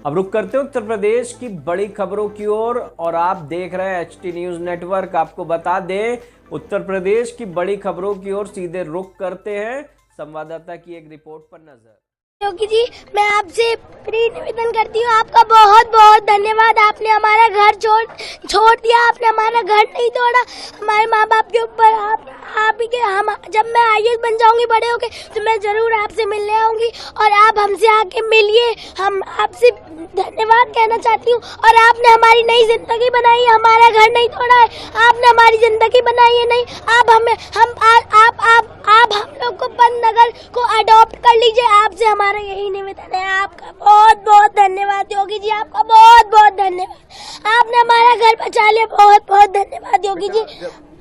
अब रुक करते हैं उत्तर प्रदेश की बड़ी खबरों की ओर और आप देख रहे हैं HT न्यूज नेटवर्क। आपको बता दें, उत्तर प्रदेश की बड़ी खबरों की ओर सीधे रुक करते हैं संवाददाता की एक रिपोर्ट पर नजर। योगी जी, मैं आपसे निवेदन करती हूँ, आपका बहुत बहुत धन्यवाद। आपने हमारा घर छोड़ दिया, आपने हमारा घर नहीं तोड़ा। हमारे माँ बाप के ऊपर आप ही के हम जब मैं IAS बन जाऊंगी बड़े होके तो मैं जरूर आपसे मिलने आऊंगी और आप हमसे आके मिलिए। हम आपसे धन्यवाद कहना चाहती हूँ। और आपने हमारी नई जिंदगी बनाई है, हमारा घर नहीं तोड़ा है, आपने हमारी जिंदगी बनाई है। नहीं, आप हम लोग को पंतनगर को अडॉप्ट कर लीजिए। आपसे हमारा यही निवेदन है। आपका बहुत बहुत धन्यवाद योगी जी, आपका बहुत बहुत धन्यवाद। आपने हमारा घर बचा लिया, बहुत बहुत धन्यवाद योगी जी।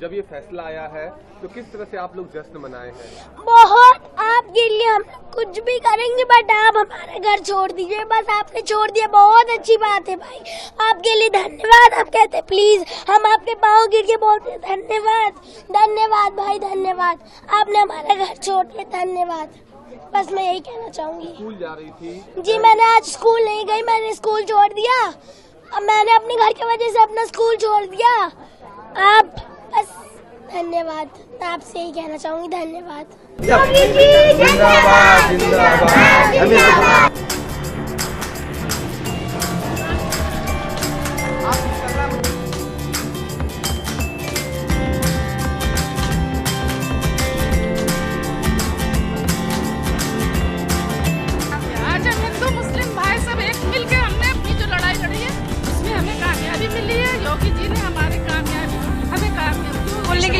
जब ये फैसला आया है तो किस तरह से आप लोग जश्न मनाए हैं? बहुत, आपके लिए हम कुछ भी करेंगे, बट आप हमारा घर छोड़ दीजिए। बस आपने छोड़ दिया, बहुत अच्छी बात है भाई, आपके लिए धन्यवाद। आप कहते प्लीज, हम आपके पाँव गिर के बोलते धन्यवाद, धन्यवाद भाई, धन्यवाद। आपने हमारा घर छोड़ दिया, धन्यवाद। बस मैं यही कहना चाहूंगी। स्कूल जा रही थी? जी, मैंने आज स्कूल नहीं गई, मैंने स्कूल छोड़ दिया। अब मैंने अपने घर की वजह से अपना स्कूल छोड़ दिया। आप बस धन्यवाद, आपसे यही कहना चाहूंगी, धन्यवाद। जिंदाबाद जिंदाबाद।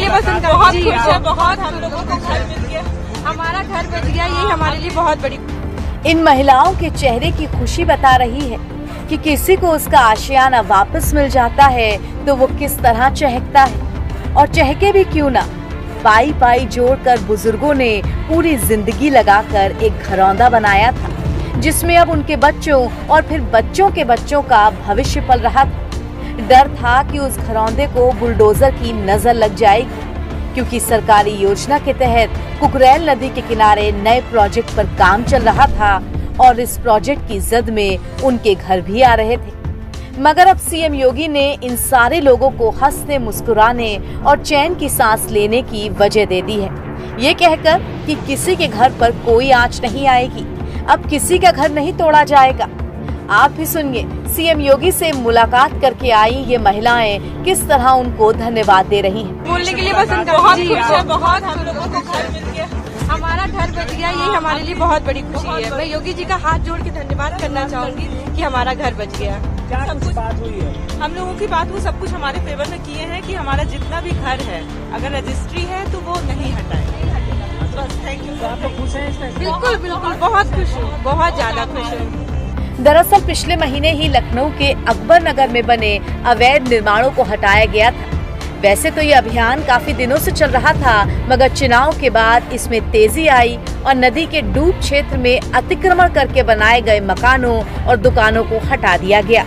बस बहुत खुश है, बहुत हम लोगों को घर मिल गया, हमारा घर बच गया, ये हमारे लिए बहुत बड़ी। इन महिलाओं के चेहरे की खुशी बता रही है कि किसी को उसका आशियाना वापस मिल जाता है तो वो किस तरह चहकता है। और चहके भी क्यों ना, पाई पाई जोड़कर बुजुर्गों ने पूरी जिंदगी लगाकर एक घरौंदा बनाया था, जिसमें अब उनके बच्चों और फिर बच्चों के बच्चों का भविष्य पल रहा था। डर था कि उस घरौंदे को बुलडोजर की नजर लग जाएगी, क्योंकि सरकारी योजना के तहत कुकरेल नदी के किनारे नए प्रोजेक्ट पर काम चल रहा था और इस प्रोजेक्ट की जद में उनके घर भी आ रहे थे। मगर अब CM योगी ने इन सारे लोगों को हंसने मुस्कुराने और चैन की सांस लेने की वजह दे दी है, ये कहकर कि किसी के घर पर कोई आंच नहीं आएगी, अब किसी का घर नहीं तोड़ा जाएगा। आप भी सुनिए CM योगी से मुलाकात करके आई ये महिलाएं किस तरह उनको धन्यवाद दे रही हैं। बोलने के लिए बस बहुत खुश है, बहुत हम लोगों को घर मिल गया, हमारा घर बच गया, ये हमारे लिए बहुत बड़ी खुशी है। मैं योगी जी का हाथ जोड़ के धन्यवाद करना चाहूंगी कि हमारा घर बच गया। सब कुछ बात हुई है, हम लोगों की बात हुई, सब कुछ हमारे फेवर में किए हैं कि हमारा जितना भी घर है अगर रजिस्ट्री है तो वो नहीं हटाए। बस थैंक यू। आप लोग खुश हैं? बिल्कुल बिल्कुल, बहुत खुश हूँ, बहुत ज्यादा खुश हूँ। दरअसल पिछले महीने ही लखनऊ के अकबर नगर में बने अवैध निर्माणों को हटाया गया था। वैसे तो ये अभियान काफी दिनों से चल रहा था, मगर चुनाव के बाद इसमें तेजी आई और नदी के डूब क्षेत्र में अतिक्रमण करके बनाए गए मकानों और दुकानों को हटा दिया गया।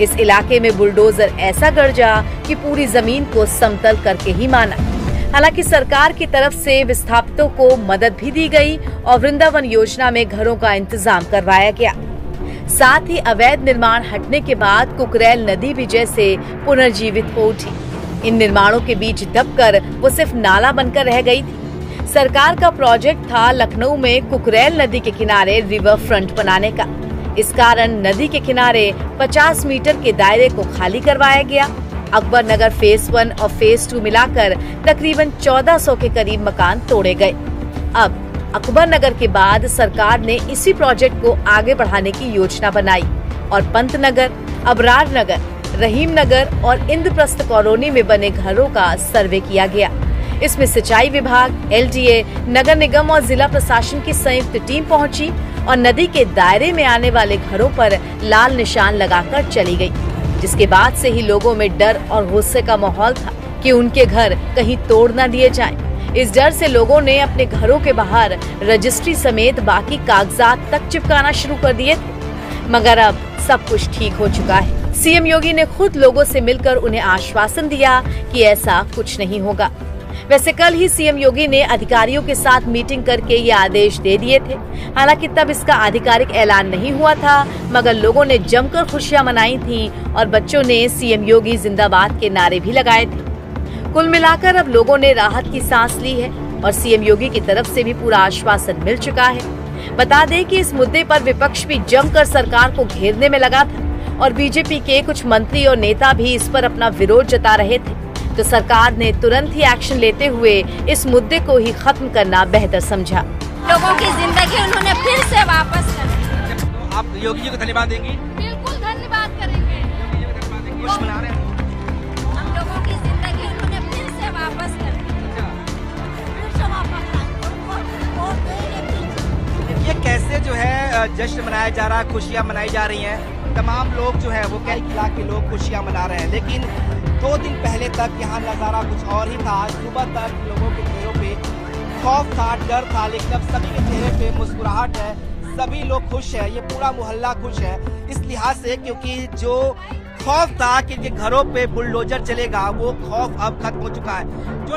इस इलाके में बुलडोजर ऐसा गरजा कि पूरी जमीन को समतल करके ही माना। हालांकि सरकार की तरफ से विस्थापितों को मदद भी दी गई और वृंदावन योजना में घरों का इंतजाम करवाया गया। साथ ही अवैध निर्माण हटने के बाद कुकरेल नदी भी जैसे पुनर्जीवित हो उठी। इन निर्माणों के बीच दबकर वो सिर्फ नाला बनकर रह गई थी। सरकार का प्रोजेक्ट था लखनऊ में कुकरेल नदी के किनारे रिवर फ्रंट बनाने का। इस कारण नदी के किनारे 50 मीटर के दायरे को खाली करवाया गया। अकबर नगर फेज 1 और फेज 2 मिलाकर तकरीबन 1400 के करीब मकान तोड़े गए। अब अकबर नगर के बाद सरकार ने इसी प्रोजेक्ट को आगे बढ़ाने की योजना बनाई और पंतनगर, अबरार नगर, रहीम नगर और इंद्रप्रस्थ कॉलोनी में बने घरों का सर्वे किया गया। इसमें सिंचाई विभाग, LDA, नगर निगम और जिला प्रशासन की संयुक्त टीम पहुंची और नदी के दायरे में आने वाले घरों पर लाल निशान लगाकर चली गई, जिसके बाद से ही लोगों में डर और गुस्से का माहौल था कि उनके घर कहीं तोड़ न दिए जाएं। इस डर से लोगों ने अपने घरों के बाहर रजिस्ट्री समेत बाकी कागजात तक चिपकाना शुरू कर दिए थे। मगर अब सब कुछ ठीक हो चुका है। CM योगी ने खुद लोगों से मिलकर उन्हें आश्वासन दिया कि ऐसा कुछ नहीं होगा। वैसे कल ही सीएम योगी ने अधिकारियों के साथ मीटिंग करके ये आदेश दे दिए थे। हालांकि तब इसका आधिकारिक ऐलान नहीं हुआ था, मगर लोगों ने जमकर खुशियां मनाई थी और बच्चों ने सीएम योगी जिंदाबाद के नारे भी लगाए थे। कुल मिलाकर अब लोगों ने राहत की सांस ली है और सीएम योगी की तरफ से भी पूरा आश्वासन मिल चुका है। बता दें कि इस मुद्दे पर विपक्ष भी जमकर सरकार को घेरने में लगा था और बीजेपी के कुछ मंत्री और नेता भी इस पर अपना विरोध जता रहे थे, तो सरकार ने तुरंत ही एक्शन लेते हुए इस मुद्दे को ही खत्म करना बेहतर समझा। लोगों की जिंदगी उन्होंने फिर से वापस कर दी। तो आप योगी जी को धन्यवाद देंगी? बिल्कुल धन्यवाद करेंगे। खुश मना रहे हैं हम लोगों की जिंदगी उन्होंने फिर से वापस कर दी। ये कैसे जो है जश्न मनाया जा रहा है, खुशियां मनाई जा रही हैं, तमाम लोग जो है वो कई खिला के लोग खुशियां मना रहे हैं। लेकिन 2 दिन पहले तक यहाँ नज़ारा कुछ और ही था। सुबह तक लोगों के चेहरों पे खौफ था, डर था, लेकिन अब सभी के चेहरे पे मुस्कुराहट है, सभी लोग खुश है, ये पूरा मोहल्ला खुश है इस लिहाज से क्योंकि जो खौफ था कि घरों पे बुलडोजर चलेगा वो खौफ अब खत्म हो चुका है। जो